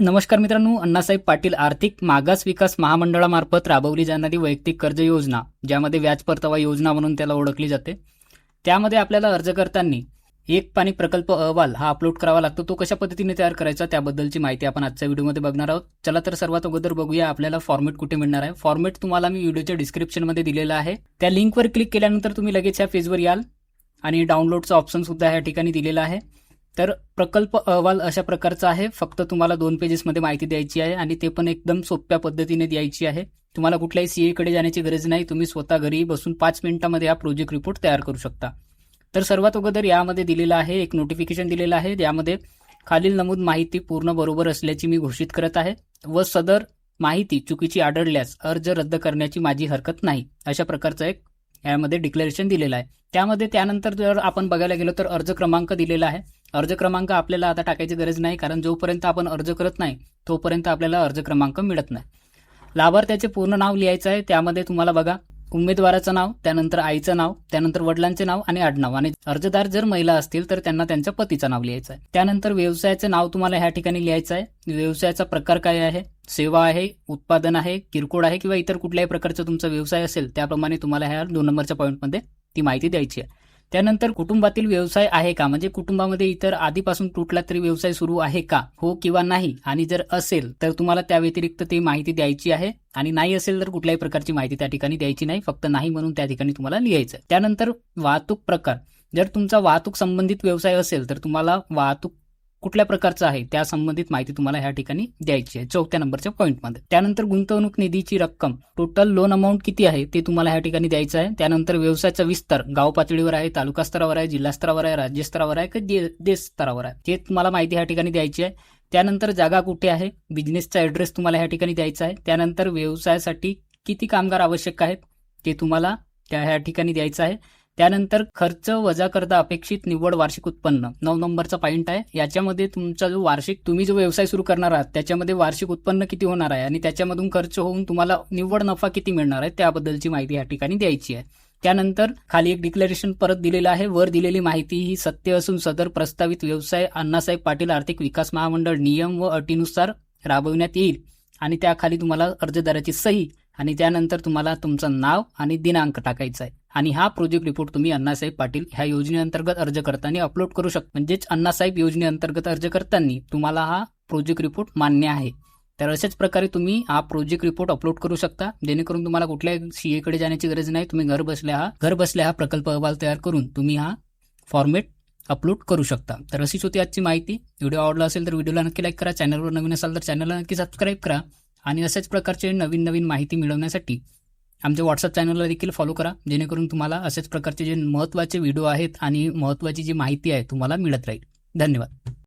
नमस्कार मित्रांनो, अण्णासाहेब पाटील आर्थिक मागास विकास महामंडळामार्फत राबवली जाणारी वैयक्तिक कर्ज योजना, ज्यामध्ये व्याज परतावा योजना म्हणून त्याला ओळखली जाते, त्यामध्ये आपल्याला अर्ज करताना एक पाणी प्रकल्प अहवाल हा अपलोड करावा लागतो. तो कशा पद्धतीने तयार करायचा त्याबद्दलची माहिती आपण आजच्या व्हिडिओमध्ये बघणार आहोत. चला तर सर्वात अगोदर बघूया आपल्याला फॉर्मेट कुठे मिळणार आहे. फॉर्मेट तुम्हाला मी व्हिडिओच्या डिस्क्रिप्शनमध्ये दिलेला आहे. त्या लिंकवर क्लिक केल्यानंतर तुम्ही लगेच या पेजवर याल आणि डाउनलोडचा ऑप्शन सुद्धा या ठिकाणी दिलेला आहे. तर प्रकल्प अहवाल अशा प्रकारचा आहे. फक्त तुम्हाला 2 पेजेसमध्ये माहिती द्यायची आहे आणि ते पण एकदम सोप्या पद्धतीने द्यायची आहे. तुम्हाला कुठल्याही सीएकडे जाण्याची गरज नाही. तुम्ही स्वतः घरी बसून 5 मिनिटांमध्ये हा प्रोजेक्ट रिपोर्ट तयार करू शकता. तर सर्वात अगोदर यामध्ये दिलेलं आहे, एक नोटिफिकेशन दिलेलं आहे. यामध्ये खालील नमूद माहिती पूर्ण बरोबर असल्याची मी घोषित करत आहे व सदर माहिती चुकीची आढळल्यास अर्ज रद्द करण्याची माझी हरकत नाही, अशा प्रकारचं एक यामध्ये डिक्लेरेशन दिलेलं आहे. त्यानंतर जर आपण बघायला गेलो तर अर्ज क्रमांक दिलेला आहे. अर्ज क्रमांक आपल्याला आता टाकायची गरज नाही, कारण जोपर्यंत आपण अर्ज करत नाही तोपर्यंत आपल्याला अर्ज क्रमांक मिळत नाही. लाभार्थ्याचे पूर्ण नाव लिहायचं आहे. त्यामध्ये तुम्हाला बघा उमेदवाराचं नाव, त्यानंतर आईचं नाव, त्यानंतर वडिलांचे नाव आणि आडनाव, आणि अर्जदार जर महिला असतील तर त्यांना त्यांच्या पतीचं नाव लिहायचं आहे. त्यानंतर व्यवसायाचं नाव तुम्हाला ह्या ठिकाणी लिहायचं आहे. व्यवसायाचा प्रकार काय आहे, सेवा आहे, उत्पादन आहे, किरकोळ आहे किंवा इतर कुठल्याही प्रकारचा तुमचा व्यवसाय असेल त्याप्रमाणे तुम्हाला ह्या 2 नंबरच्या पॉईंटमध्ये ती माहिती द्यायची आहे. त्यानंतर कुटुंबातील व्यवसाय आहे का, म्हणजे कुटुंबामध्ये इतर आधीपासून कुठला तरी व्यवसाय सुरू आहे का, हो किंवा नाही, आणि जर असेल तर तुम्हाला त्या व्यतिरिक्त ती माहिती द्यायची आहे, आणि नाही असेल तर कुठल्याही प्रकारची माहिती त्या ठिकाणी द्यायची नाही, फक्त नाही म्हणून त्या ठिकाणी तुम्हाला लिहायचं आहे. त्यानंतर वाहतूक प्रकार, जर तुमचा वाहतूक संबंधित व्यवसाय असेल तर तुम्हाला वाहतूक कुठल्या प्रकारचं आहे त्या संबंधित माहिती तुम्हाला ह्या ठिकाणी द्यायची आहे 4थ्या नंबरच्या पॉईंटमध्ये. त्यानंतर गुंतवणूक निधीची रक्कम, टोटल लोन अमाऊंट किती आहे ते तुम्हाला ह्या ठिकाणी द्यायचं आहे. त्यानंतर व्यवसायाचा विस्तार गाव पातळीवर आहे, तालुका स्तरावर आहे, जिल्हा स्तरावर आहे, राज्य स्तरावर आहे की देश स्तरावर आहे, हे तुम्हाला माहिती ह्या ठिकाणी द्यायची आहे. त्यानंतर जागा कुठे आहे, बिझनेसचा ऍड्रेस तुम्हाला ह्या ठिकाणी द्यायचा आहे. त्यानंतर व्यवसायासाठी किती कामगार आवश्यक आहेत ते तुम्हाला ह्या ठिकाणी द्यायचं आहे. त्यानंतर खर्च वजा करता अपेक्षित निव्वळ वार्षिक उत्पन्न 9 नंबरचा पॉईंट आहे. याच्यामध्ये तुमचा जो तुम्ही जो व्यवसाय सुरू करणार आहात त्याच्यामध्ये वार्षिक उत्पन्न किती होणार आहे आणि त्याच्यामधून खर्च होऊन तुम्हाला निव्वळ नफा किती मिळणार आहे त्याबद्दलची माहिती या ठिकाणी द्यायची आहे. त्यानंतर खाली एक डिक्लेरेशन परत दिलेलं आहे. वर दिलेली माहिती ही सत्य असून सदर प्रस्तावित व्यवसाय अण्णासाहेब पाटील आर्थिक विकास महामंडळ नियम व अटीनुसार राबविण्यात येईल, आणि त्याखाली तुम्हाला अर्जदाराची सही आणि त्यानंतर तुम्हाला तुमचं नाव आणि दिनांक टाकायचा आहे. आणि हा प्रोजेक्ट रिपोर्ट तुम्ही अण्णासाहेब पाटील ह्या योजनेअंतर्गत अर्ज करताना अपलोड करू शकता. म्हणजेच अण्णासाहेब योजनेअंतर्गत अर्ज करताना तुम्हाला हा प्रोजेक्ट रिपोर्ट मान्य आहे. तर अशाच प्रकारे तुम्ही हा प्रोजेक्ट रिपोर्ट अपलोड करू शकता, जेणेकरून तुम्हाला कुठल्याही सीएकडे जाण्याची गरज नाही. तुम्ही घर बसल्या हा प्रकल्प अहवाल तयार करून तुम्ही हा फॉर्मेट अपलोड करू शकता. तर अशीच होती आजची माहिती. व्हिडिओ आवडला असेल तर व्हिडिओला नक्की लाईक करा. चॅनलवर नवीन असाल तर चॅनलला नक्की सबस्क्राईब करा, आणि अशाच प्रकारचे नवीन माहिती मिळवण्यासाठी आमच्या व्हॉट्सअप चॅनलला देखील फॉलो करा, जेणेकरून तुम्हाला अशाच प्रकारचे जे महत्त्वाचे व्हिडिओ आहेत आणि महत्त्वाची जी माहिती आहे तुम्हाला मिळत राहील. धन्यवाद.